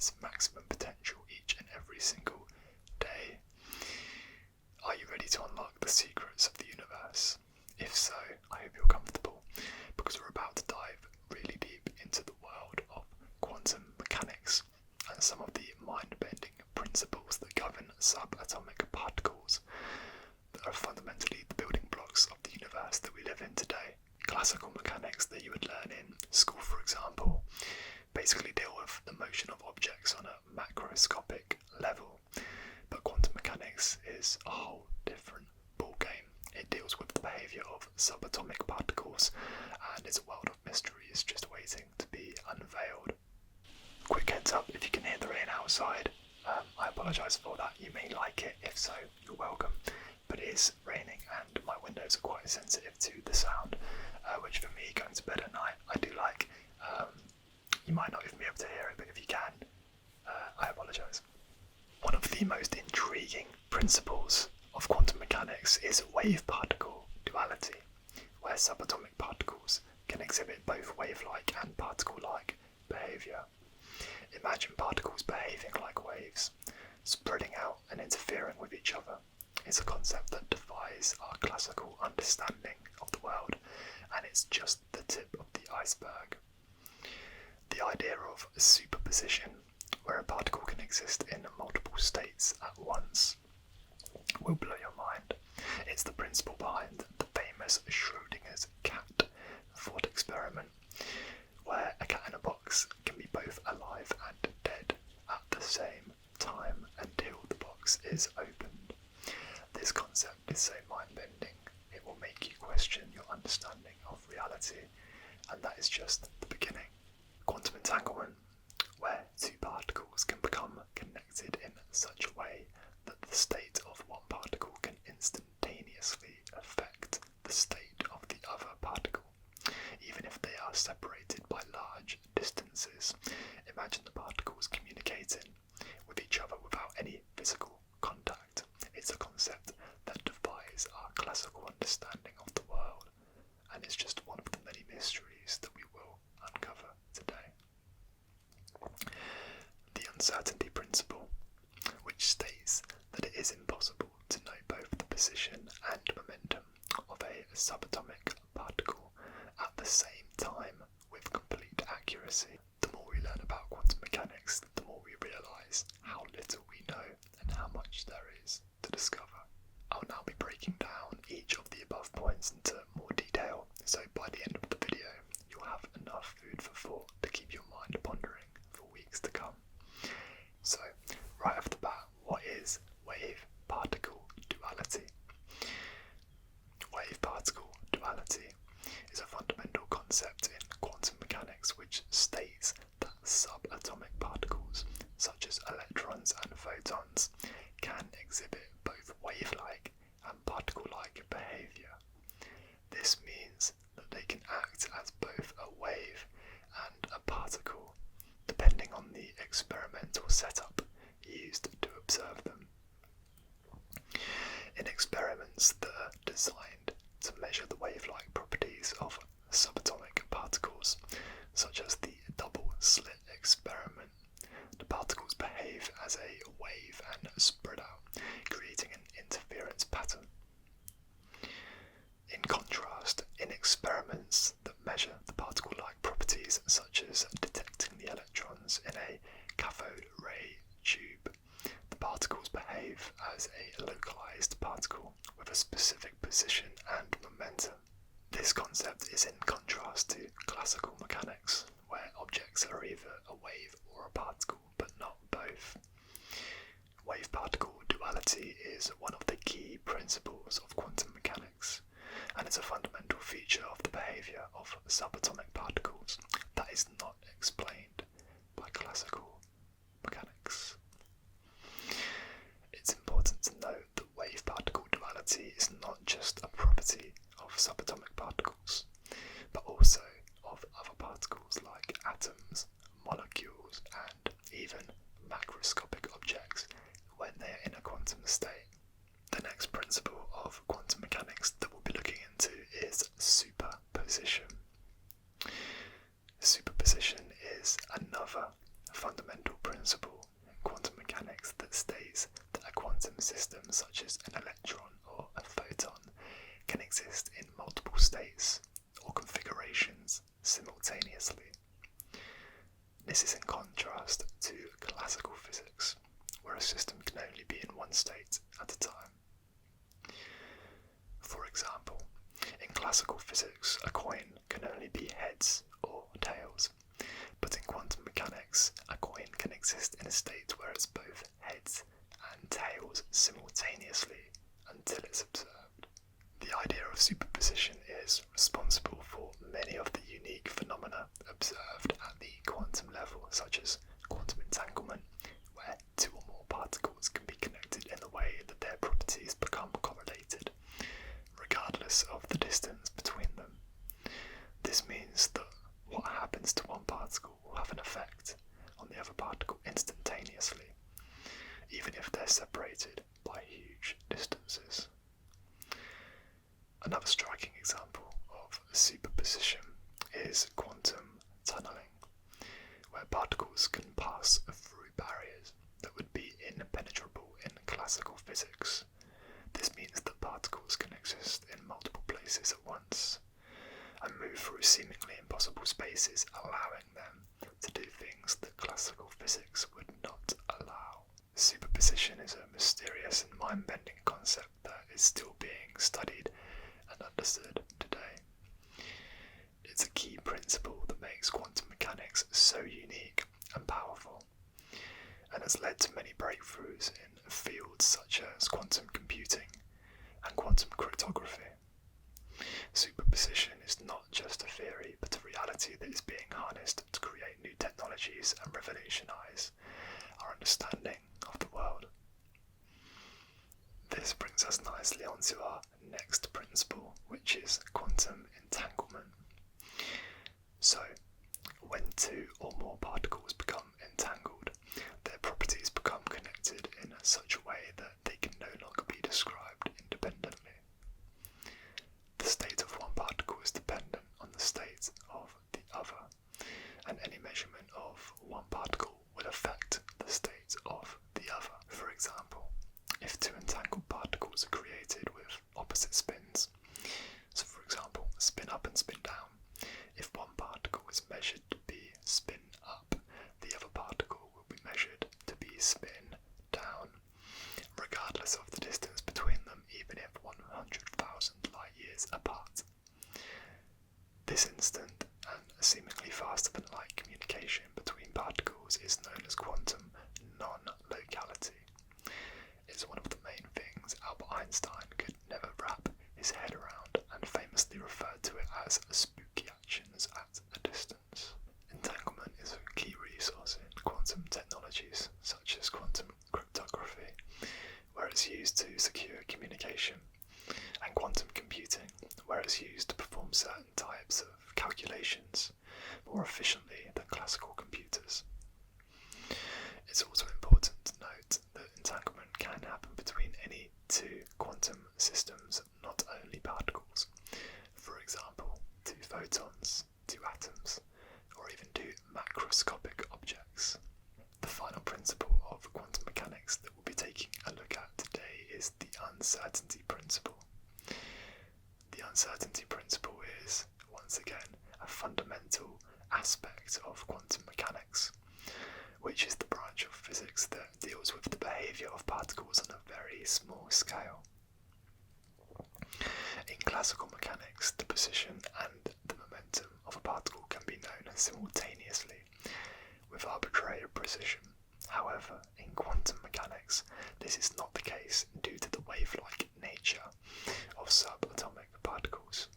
its maximum potential each and every single day. Are you ready to unlock the secrets of the universe? If so, I hope you're comfortable, because we're about to dive really deep into the world of quantum mechanics and some of the mind-bending principles that govern subatomic particles that are fundamentally the building blocks of the universe that we live in today. Classical mechanics that you would learn in school, for example, basically deal with the motion of objects on a macroscopic level, but quantum mechanics is a whole different ballgame. It deals with the behaviour of subatomic particles, and it's a world of mysteries just waiting to be unveiled. Quick heads up, if you can hear the rain outside, I apologise for that. You may like it, if so, you're welcome. But it is raining and my windows are quite sensitive to the sound, which for me, going to bed at night, I do like. You might not even be able to hear it, but if you can, I apologise. One of the most intriguing principles of quantum mechanics is wave-particle duality, where subatomic particles can exhibit both wave-like and particle-like behaviour. Imagine particles behaving like waves, spreading out and interfering with each other. It's a concept that defies our classical understanding of the world, and it's just the tip of the iceberg. The idea of superposition, where a particle can exist in multiple states at once, will blow your mind. It's the principle behind the famous Schrodinger's cat thought experiment, where a cat in a box can be both alive and dead at the same time until the box is opened. This concept is so mind-bending, it will make you question your understanding of reality, and that is just the beginning. Quantum entanglement, where two particles can become connected in such a way that the state of one particle can instantaneously affect the state of the other particle, even if they are separated by large distances. Imagine the particles communicating with each other without any physical contact. It's a concept that defies our classical understanding of the world, and it's just one of the many mysteries that we will uncover today. The uncertainty principle, which states that it is impossible to know both the position and momentum of a subatomic particle at the same time with complete accuracy. The more we learn about quantum mechanics, the more we realise how little we know and how much there is to discover. I'll now be breaking down each of the above points into more detail, so by the end of the video you'll have enough food for thought to keep your mind pondering for weeks to come. So, right off the bat, what is wave-particle duality? Wave-particle duality is a fundamental concept in quantum mechanics which states that subatomic particles, such as electrons and photons, can exhibit both wave-like and particle-like behaviour. This means that they can act as both a wave and a particle, depending on the experimental setup used to observe them. In experiments that are designed to measure the wave-like properties of subatomic particles, such as the double-slit experiment, the particles behave as a wave and spread out, creating an interference pattern. In contrast, in experiments that measure the particle-like properties, such as detecting the electrons in a cathode ray tube, the particles behave as a localized particle with a specific position and momentum. This concept is in contrast to classical mechanics, where objects are either a wave or a particle, but not both. Wave-particle duality is one of the key principles of quantum mechanics, and it's a fundamental feature of the behaviour of subatomic particles that is not explained by classical mechanics. It's important to note that wave-particle duality is not just a property of subatomic particles, but also of other particles like atoms, molecules, and even macroscopic objects when they are in a quantum state. The next principle of quantum mechanics that we'll be looking into is superposition. Superposition is another fundamental principle of superposition is responsible for many of the unique phenomena observed at the quantum level, such as quantum entanglement, where two or more particles can be connected in a way that their properties become correlated, regardless of the distance between them. This means that what happens to one particle will have an effect on the other particle instantaneously, even if they're separated by huge distances. Another striking example of superposition is quantum tunneling, where particles can pass through barriers that would be impenetrable in classical physics. This means that particles can exist in multiple places at once and move through seemingly impossible spaces, allowing them to do things that classical physics would not allow. Superposition is a mysterious and mind-bending concept that is still being studied and understood today. It's a key principle that makes quantum mechanics so unique and powerful, and has led to many breakthroughs in fields such as quantum computing and quantum cryptography. Superposition is not just a theory, but a reality that is being harnessed to create new technologies and revolutionize our understanding of the world. This brings us nicely onto our next principle, which is quantum entanglement. So, when two or more particles become entangled, their properties become connected in such a way that they can no longer be described independently. The state of one particle is dependent on the state of the other, and any measurement of one particle would affect the state of the other. For example, if two entangled particles are created with opposite spins, so for example, spin up and spin down, if one particle is measured to be spin up, the other particle will be measured to be spin down, regardless of the distance between them, even if 100,000 light years apart. This instant and seemingly faster than light communication between particles is known as quantum non-locality. It's one of the main things Albert Einstein could never wrap his head around, and famously referred to it as spooky actions at a distance. Entanglement is a key resource in quantum technologies such as quantum cryptography, where it's used to secure communication, and quantum computing, where it's used to perform certain types of calculations more efficiently than classical computers. It's also important to note that entanglement can happen between any two quantum systems, not only particles. For example, two photons, two atoms, or even two macroscopic objects. The final principle of quantum mechanics that we'll be taking a look at today is the uncertainty principle. The uncertainty principle is, once again, a fundamental aspect of quantum mechanics, which is the branch of physics that deals with the behaviour of particles on a very small scale. In classical mechanics, the position and the momentum of a particle can be known simultaneously with arbitrary precision. However, in quantum mechanics, this is not the case due to the wave-like nature of subatomic particles.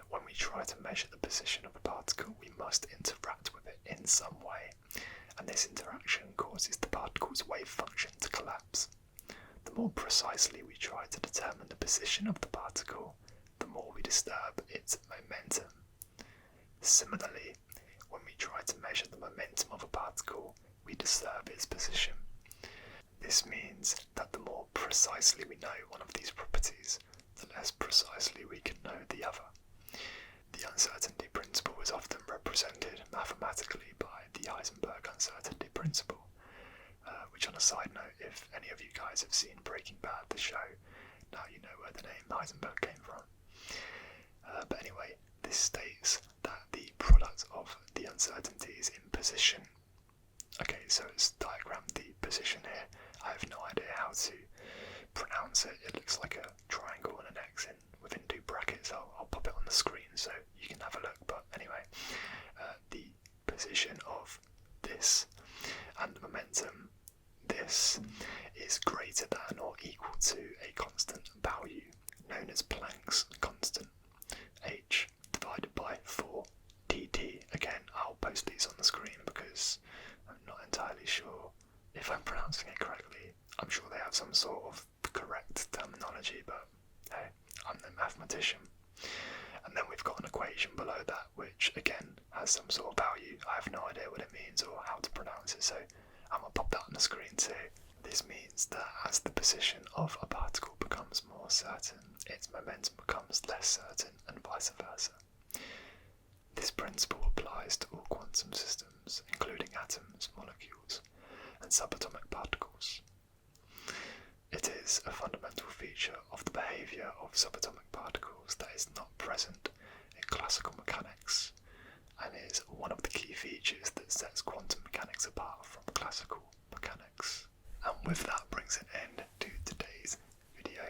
When we try to measure the position of a particle, we must interact with it in some way, and this interaction causes the particle's wave function to collapse. The more precisely we try to determine the position of the particle, the more we disturb its momentum. Similarly, when we try to measure the momentum of a particle, we disturb its position. This means that the more precisely we know one of these properties, the less precisely we can know the other. The uncertainty principle is often represented mathematically by the Heisenberg uncertainty principle, which, on a side note, if any of you guys have seen Breaking Bad, the show, now you know where the name Heisenberg came from. But anyway, this states that the product of the uncertainties in position. Okay, so it's diagrammed the position here. I have no idea how to pronounce it. It looks like a triangle and an X within two brackets. I'll pop it on the screen so you can have a look. But anyway, the position of this and the momentum, this is greater than or equal to a constant value known as Planck's mathematician. And then we've got an equation below that, which again has some sort of value. I have no idea what it means or how to pronounce it, so I'm going to pop that on the screen too. This means that as the position of a particle becomes more certain, its momentum becomes less certain, and vice versa. This principle applies to all quantum systems, including atoms, molecules, and subatomic particles. It is a fundamental feature of the behaviour of subatomic particles that is not present in classical mechanics, and is one of the key features that sets quantum mechanics apart from classical mechanics. And with that brings an end to today's video.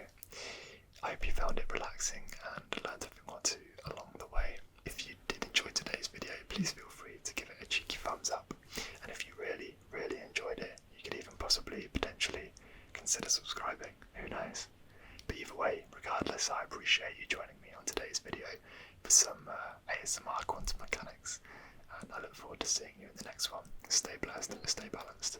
I hope you found it relaxing and learned a thing or two along the way. If you did enjoy today's video, please feel free to give it a cheeky thumbs up, and if you really enjoyed it, you could even potentially consider subscribing, who knows. But either way, regardless, I appreciate you joining me on today's video for some ASMR quantum mechanics, and I look forward to seeing you in the next one. Stay blessed and stay balanced.